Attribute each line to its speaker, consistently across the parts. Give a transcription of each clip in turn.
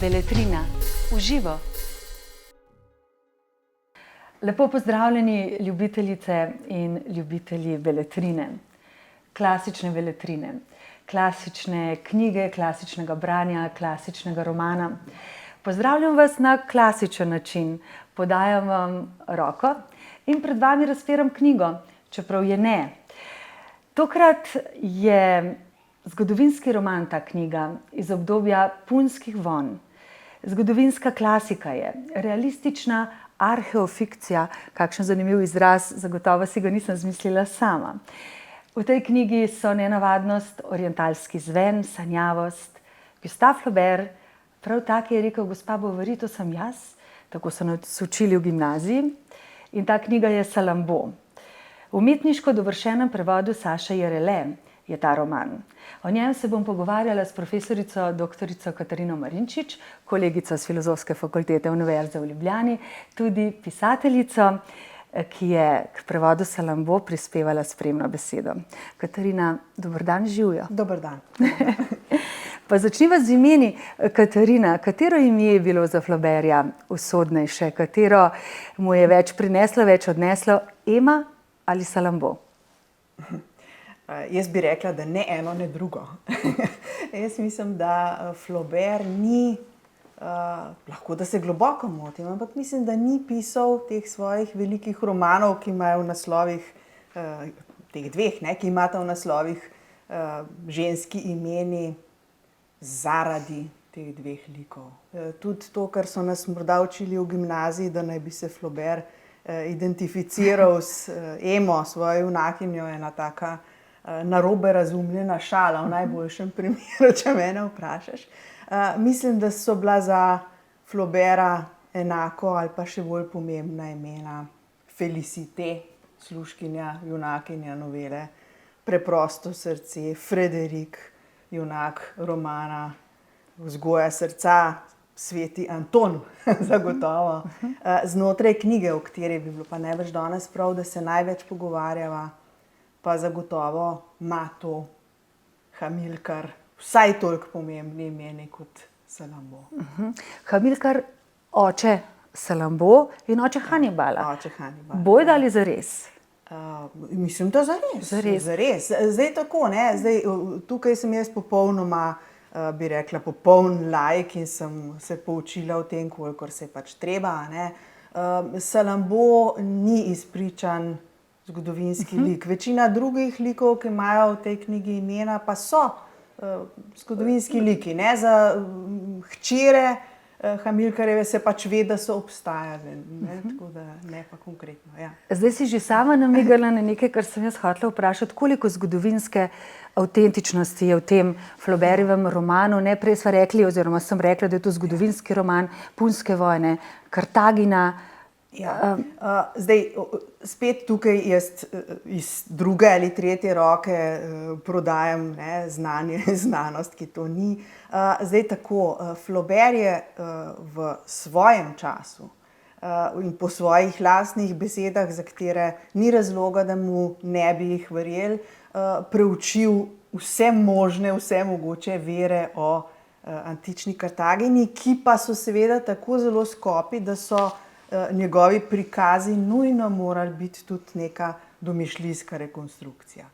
Speaker 1: Beletrina v živo. Lepo pozdravljeni ljubiteljice in ljubitelji beletrine, klasične beletrine, klasične knjige, klasičnega branja, klasičnega romana. Pozdravljam vas na klasičen način, podajam vam roko in pred vami razpiram knjigo, čeprav je ne. Tokrat je zgodovinski roman ta knjiga iz obdobja punskih vonj. Zgodovinska klasika je, realistična arheofikcija, kakšen zanimiv izraz, zagotovo si ga nisem zmislila sama. V tej knjigi so nenavadnost, orientalski zven, sanjavost. Gustave Flaubert, prav tak je rekel, gospa Bovary, to sem jaz, tako so nas učili v gimnaziji. In ta knjiga je Salammbô. V umetniško dovršenem prevodu Saše Jerele je ta roman. O njem se bom pogovarjala s profesorico doktorico Katarino Marinčič, kolegico s Filozofske fakultete Univerze v Ljubljani, tudi pisateljico, ki je k prevodu Salammbô prispevala spremno besedo. Katarina, dober dan, živjo.
Speaker 2: Dober dan.
Speaker 1: Pa začniva z imeni. Katarina, katero ime je bilo za Flauberta usodnejše, katero mu je več prineslo, več odneslo, Ema ali Salammbô?
Speaker 2: Jaz bi rekla, da ne eno, ne drugo. Jaz mislim, da Flaubert ni, lahko da se globoko motim, ampak mislim, da ni pisal teh svojih velikih romanov, ki imajo v naslovih, teh dveh, ki imata v naslovih ženski imeni zaradi teh dveh likov. Tudi to, kar so nas morda učili v gimnaziji, da naj bi se Flaubert identificiral s Emo, svojo junakinjo, ena taka narobe razumljena šala, v najboljšem primeru, če mene vprašaš. Mislim, da so bila za Flauberta enako ali pa še bolj pomembna imena Félicité, služkinja, junakinja novele, Preprosto srce, Frédéric, junak romana Vzgoja srca, Sveti Anton, zagotovo. Znotraj knjige, o kateri bi bilo pa največ danes prav, da se največ pogovarjava, pa zagotovo ima to Hamilkar vsaj toliko pomembni imeni kot Salammbô.
Speaker 1: Hamilkar, oče Salammbô in oče Hannibala.
Speaker 2: Oče Hannibala.
Speaker 1: Bojda ali zares?
Speaker 2: Mislim, da zares. Zdaj tako, ne? Zdaj, tukaj sem jaz popolnoma, bi rekla, popoln laik in sem se poučila o tem, kolikor se pač treba. Salammbô ni izpričan zgodovinski lik. Večina drugih likov, ki imajo v tej knjigi imena, pa so zgodovinski liki. Za hčere Hamilkarjeve se pač ve, da so obstajale, tako da ne pa konkretno. Ja.
Speaker 1: Zdaj si že sama namigala na nekaj, kar sem jaz hotela vprašati, koliko zgodovinske avtentičnosti je v tem Flaubertovem romanu. Prej sva rekli, oziroma sem rekla, da je to zgodovinski roman punske vojne, Kartagina.
Speaker 2: Ja. Zdaj, spet tukaj jaz iz druge ali tretje roke prodajam znanje, znanost, ki to ni. Zdaj tako, Flaubert je v svojem času in po svojih lastnih besedah, za katere ni razloga, da mu ne bi jih verjeli, preučil vse možne, vse mogoče vere o antični Kartagini, ki pa so seveda tako zelo skopi, da so njegovi prikazi nujno morali biti tudi neka domišljijska rekonstrukcija.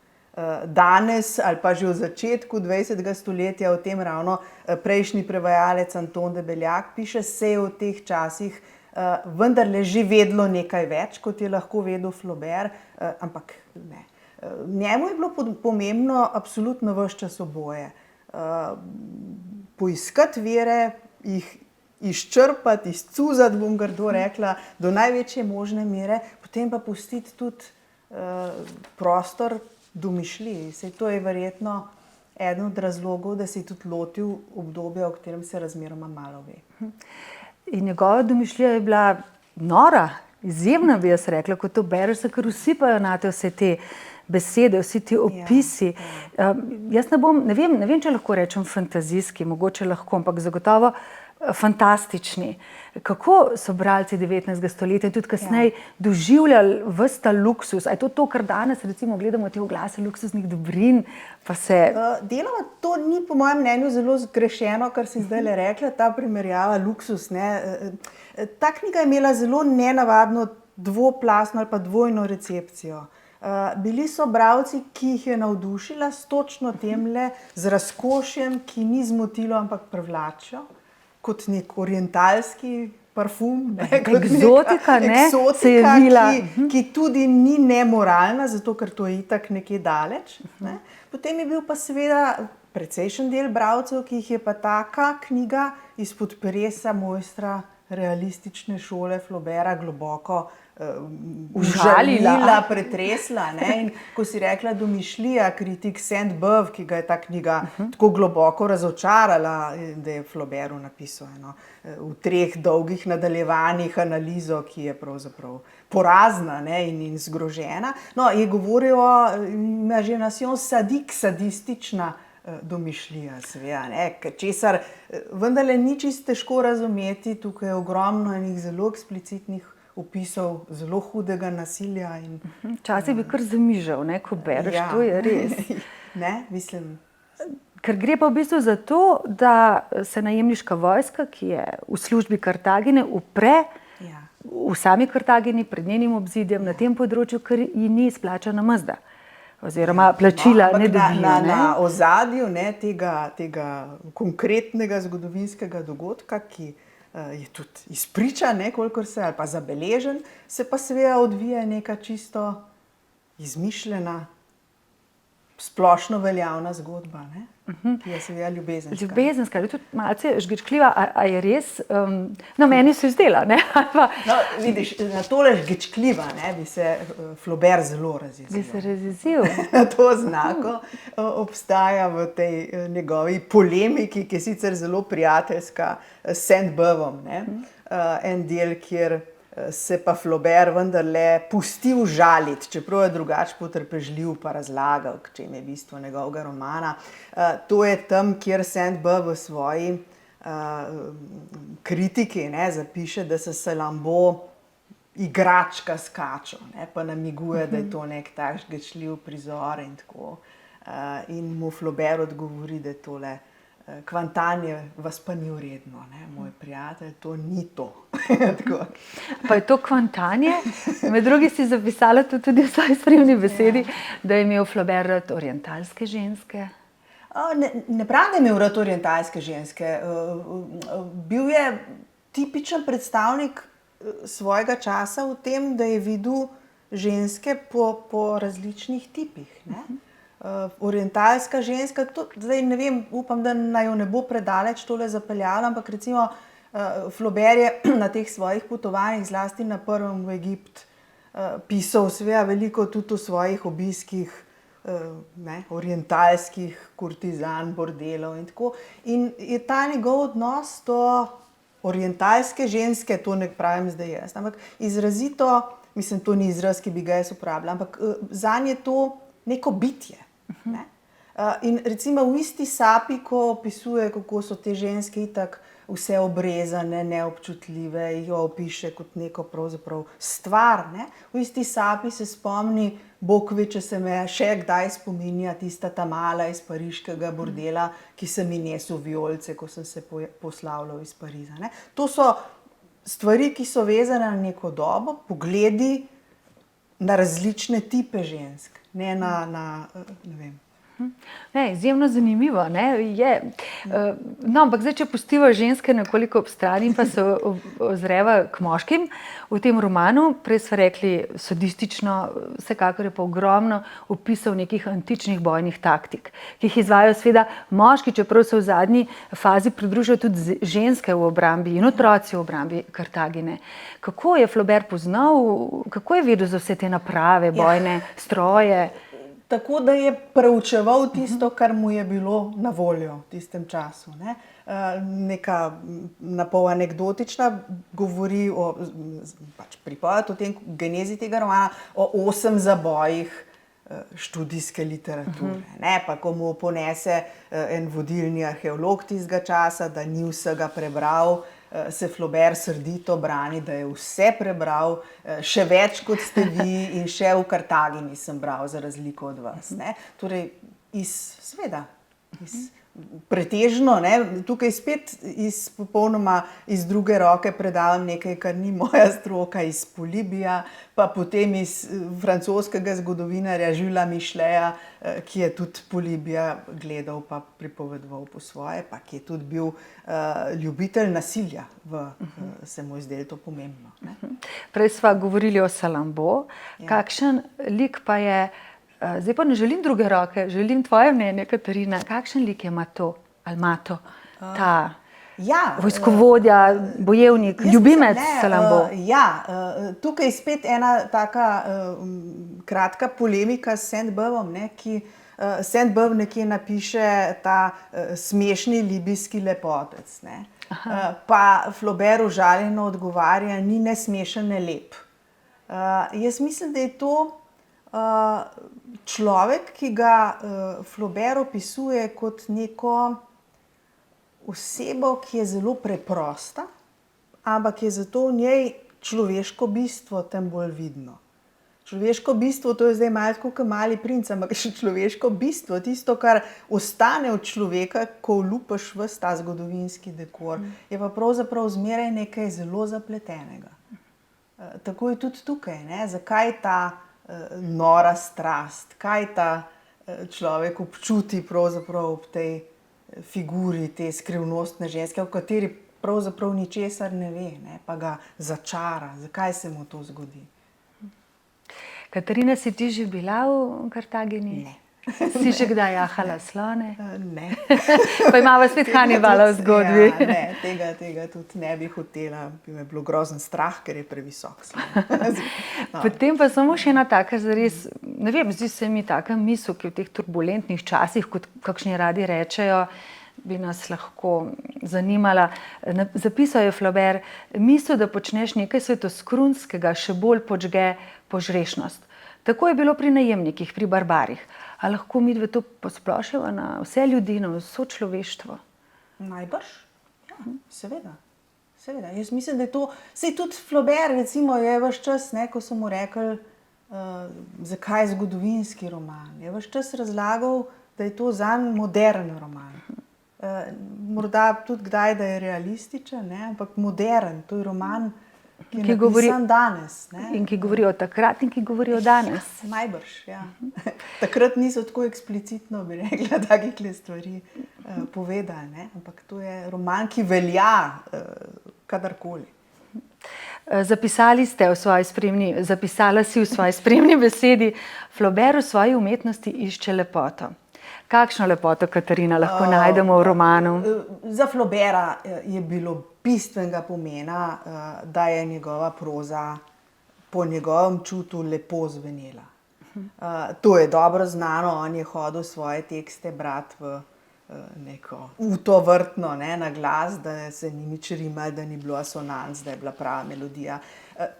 Speaker 2: Danes ali pa že v začetku 20. stoletja, o tem ravno prejšnji prevajalec Anton de Beljac piše, se je v teh časih vendarle že vedelo nekaj več, kot je lahko vedel Flaubert, ampak ne. Njemu je bilo pomembno absolutno ves čas oboje. Poiskati vere, jih izčrpati, izcuzati, bom grdo rekla, do največje možne mere, potem pa pustiti tudi prostor domišljiji. Saj to je verjetno eden od razlogov, da se je tudi lotil obdobja, o katerem se razmeroma malo ve.
Speaker 1: In njegova domišljija je bila nora, izjemna, bi jaz rekla, ko to bereš, ker usipajo nate vse te besede, vsi ti opisi. Jaz ne vem, če lahko rečem fantazijski, mogoče lahko, ampak zagotovo fantastični. Kako so bralci 19. stoletja in tudi kasneje doživljali ves ta luksus? A je to, kar danes recimo gledamo te oglase luksuznih dobrin, pa se...
Speaker 2: Deloma to ni po mojem mnenju zelo zgrešeno, kar si zdaj le rekla, ta primerjava luksus, ne. Ta knjiga je imela zelo nenavadno dvoplastno ali pa dvojno recepcijo. Bili so bralci, ki jih je navdušila s točno temle, z razkošjem, ki ni zmotilo, ampak privlačilo, kot nek orientalski parfum,
Speaker 1: Eksotika, ne, se je vila.
Speaker 2: ki tudi ni nemoralna, zato ker to je itak nekje daleč. Ne. Potem je bil pa seveda precejšen del bralcev, ki jih je pa taka knjiga izpod peresa mojstra realistične šole Flauberta globoko užalila, pretresla. Ne? In ko si rekla domišljija, kritik Sainte-Beuve, ki ga je ta knjiga tako globoko razočarala, da je Flaubertu napisal v 3 dolgih nadaljevanjih analizo, ki je pravzaprav porazna, ne? in zgrožena. No, je govoril o imagination sadique, sadistična domišljija, seveda, ne, česar vendarle ni čisto težko razumeti. Tukaj je ogromno enih zelo eksplicitnih opisov zelo hudega nasilja.
Speaker 1: Včasih bi kar zamižal, ne, ko bereš, to je res.
Speaker 2: Ne, mislim.
Speaker 1: Ker gre pa v bistvu za to, da se najemniška vojska, ki je v službi Kartagine, upre v sami Kartagini pred njenim obzidjem na tem področju, ker ji ni izplačana mezda. Oziroma plačila ne dobijo.
Speaker 2: Na ozadju tega konkretnega zgodovinskega dogodka, ki je tudi izpričan, kolikor se, ali pa zabeležen, se pa seveda odvija neka čisto izmišljena, splošno veljavna zgodba, ne? Ki je seveda ljubezenska.
Speaker 1: Ljubezenska, je tudi malce žgečkljiva, a je res? No, meni se zdela, ne?
Speaker 2: No, vidiš, na tole žgečkljiva, ne, bi se Flaubert zelo razjezil.
Speaker 1: Bi se razjezil.
Speaker 2: To znako obstaja v tej njegovi polemiki, ki je sicer zelo prijateljska s Sainte-Beuvom, ne? En del, kjer se pa Flaubert vendarle pusti užaliti, čeprav je drugače potrpežljiv pa razlagal, k čem je bistvo njegovega romana. To je tam, kjer Sainte-Beuve v svoji kritiki zapiše, da se Salammbô igračka skačo, ne, pa namiguje, da je to nek tak žgečljiv prizor in tako. In mu Flaubert odgovori, da je tole kvantanje vas pa ni vredno, ne, moj prijatelj, to ni to.
Speaker 1: Pa je to kvantanje? Med drugim si zapisala tudi v svoji spremni besedi, da je imel Flaubert rad orientalske ženske.
Speaker 2: Ne pravim, da je imel rad orientalske ženske. Bil je tipičen predstavnik svojega časa v tem, da je videl ženske po različnih tipih, ne. Orientalska ženska, zdaj ne vem, upam, da naj jo ne bo predaleč tole zapeljala, ampak recimo Flaubert je na teh svojih potovanjih, zlasti na prvem v Egipt, pisal seveda veliko tudi o svojih obiskih orientalskih kurtizan, bordelov in tako. In je ta njegov odnos do orientalske ženske, to ne pravim zdaj jaz, ampak izrazito, mislim, to ni izraz, ki bi ga jaz uporabljala, ampak zanj je to neko bitje. Ne? In recimo v isti sapi, ko opisuje, kako so te ženske itak vse obrezane, neobčutljive, jo opiše kot neko pravzaprav stvar, ne? V isti sapi se spomni, Bog ve, če se me še kdaj spominja tista Tamala iz pariškega bordela, ki se mi nesel vijolice, ko sem se poslavljal iz Pariza. Ne? To so stvari, ki so vezane na neko dobo, pogledi na različne tipe žensk. Ne vem.
Speaker 1: Izjemno zanimivo, ne, je. No, ampak zdaj, če pustiva ženske nekoliko ob strani, pa se ozreva k moškim v tem romanu, prej so rekli sadistično, vsekakor je pa ogromno opisov nekih antičnih bojnih taktik, ki jih izvajajo seveda moški, čeprav se v zadnji fazi pridružijo tudi ženske v obrambi in otroci v obrambi Kartagine. Kako je Flaubert poznal, kako je vedel za vse te naprave, bojne stroje?
Speaker 2: Tako, da je preučeval tisto, kar mu je bilo na voljo v tistem času. Ne? Neka napol anekdotična govori pripoved o tem genezi tega romana, o 8 zabojih študijske literature. Ne? Pa ko mu ponese en vodilni arheolog tistega časa, da ni vsega prebral, se Flaubert srdito brani, da je vse prebral, še več kot ste vi in še v Kartagi nisem bral, za razliko od vas. Ne? Torej, seveda, pretežno, ne? Tukaj spet popolnoma iz druge roke predavam nekaj, kar ni moja stroka, iz Polibija, pa potem iz francoskega zgodovinarja Julesa Micheletja, ki je tudi Polibija gledal pa pripovedoval po svoje, pa ki je tudi bil ljubitelj nasilja, se mu je zdelo to pomembno. Ne?
Speaker 1: Prej sva govorili o Salambo. Kakšen lik pa je, zdaj pa ne želim druge roke, želim tvoje mnenje, Katarina, kakšen lik je Mato, ali Mato, ta vojskovodja, bojevnik, ljubimec Salambo?
Speaker 2: Tukaj je spet ena taka kratka polemika s Sainte-Beuvom, ki Sainte-Beuve nekje napiše ta smešni libijski lepotec. Ne? Pa Flaubert užaljeno odgovarja, ni ne smešen, ne lep. Jaz mislim, da je to človek, ki ga Flaubert opisuje kot neko osebo, ki je zelo preprosta, ampak je zato v njej človeško bistvo tem bolj vidno. Človeško bistvo, to je zdaj malo tako kot Mali princ, ampak še človeško bistvo, tisto, kar ostane od človeka, ko vlupaš ves ta zgodovinski dekor, je pa pravzaprav zmeraj nekaj zelo zapletenega. Tako je tudi tukaj, ne? Zakaj ta nora strast, kaj ta človek občuti pravzaprav ob tej figuri te skrivnostne ženske, v kateri pravzaprav ničesar ne ve, ne? Pa ga začara, zakaj se mu to zgodi.
Speaker 1: Katarina, si ti že bila v Kartagini?
Speaker 2: Ne.
Speaker 1: Si že kdaj jahala slone?
Speaker 2: Ne.
Speaker 1: Pa imava spet Hannibala v zgodbi.
Speaker 2: Ja, ne, tega tudi ne bi hotela, bi me bilo grozen strah, ker je previsok slon.
Speaker 1: Potem pa samo še ena taka zares, ne vem, zdi se mi taka misel, ki v teh turbulentnih časih, kot kakšni radi rečejo, bi nas lahko zanimala. Zapisal je Flaubert, misel, da počneš nekaj svetoskrunskega, še bolj podžge požrešnost. Tako je bilo pri najemnikih, pri barbarih. A lahko midve to posplošimo na vse ljudi, na vso človeštvo?
Speaker 2: Najbrž, ja, seveda. Jaz mislim, da je to, saj tudi Flaubert recimo je ves čas, ne, ko so mu rekli, zakaj je zgodovinski roman, je ves čas razlagal, da je to zanj modern roman. Morda tudi kdaj, da je realističen, ne, ampak modern, to je roman, ki je napisan danes. Ne?
Speaker 1: In ki govori o takrat in ki govori o danes.
Speaker 2: Najbrž, ja. Takrat niso tako eksplicitno, bi rekla, takih stvari povedali, ne? Ampak to je roman, ki velja kadarkoli.
Speaker 1: Zapisala si v svoji spremni besedi, Flaubert v svoji umetnosti išče lepoto. Kakšno lepoto, Katarina, lahko najdemo v romanu?
Speaker 2: Za Flauberta je bilo bistvenega pomena, da je njegova proza po njegovem čutu lepo zvenela. To je dobro znano, on je hodil svoje tekste brati v neko utovrtno, ne, na glas, da se ni nič rimalo, da ni bilo asonanc, da je bila prava melodija.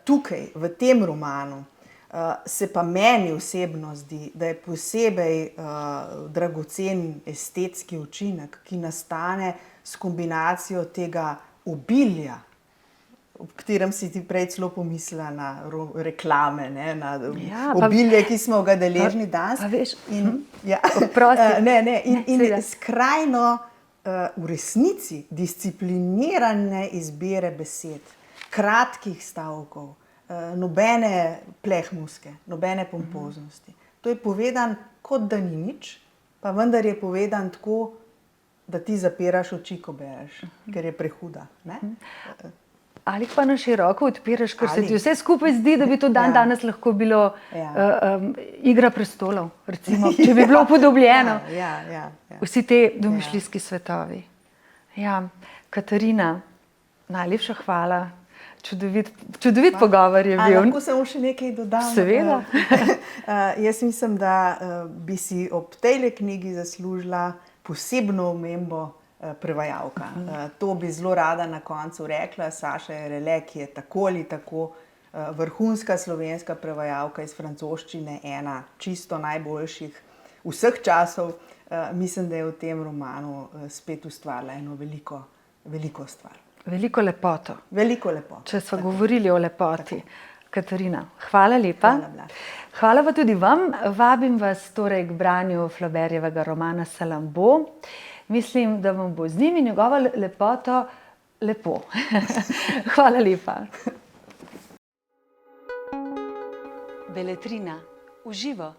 Speaker 2: Tukaj, v tem romanu, se pa meni osebno zdi, da je posebej dragocen estetski učinek, ki nastane s kombinacijo tega obilja, ob katerem si ti prej celo pomislila na reklame, ne, na obilje, ki smo ga deležni danes. In skrajno v resnici disciplinirane izbire besed, kratkih stavkov, nobene plehmuske, nobene pompoznosti. To je povedan, kot da ni nič, pa vendar je povedan tako, da ti zapiraš oči, ko bereš, ker je prehuda. Ne?
Speaker 1: Ali pa na široko odpiraš, ker se ti vse skupaj zdi, da bi to danes lahko bilo Igra prestolov, recimo, če bi bilo upodobljeno. Vsi te domišljijski svetovi. Ja, Katarina, najlepša hvala. Čudovit pogovor je bil.
Speaker 2: Lahko samo še nekaj dodam?
Speaker 1: Seveda.
Speaker 2: Jaz mislim, da bi si ob tejle knjigi zaslužila posebno omembo prevajalka. To bi zelo rada na koncu rekla. Saša Erele, ki je tako ali tako vrhunska slovenska prevajalka iz francoščine, ena čisto najboljših vseh časov. Mislim, da je v tem romanu spet ustvarila eno veliko stvar.
Speaker 1: Veliko lepoto.
Speaker 2: Veliko lepoto.
Speaker 1: Če smo govorili o lepoti. Katarina, hvala lepa.
Speaker 2: Hvala, Blat.
Speaker 1: Hvala pa tudi vam. Vabim vas torej k branju Flaubertjevega romana Salammbô. Mislim, da vam bo z njim in njegovo lepoto lepo. Hvala lepa. Beletrina v živo.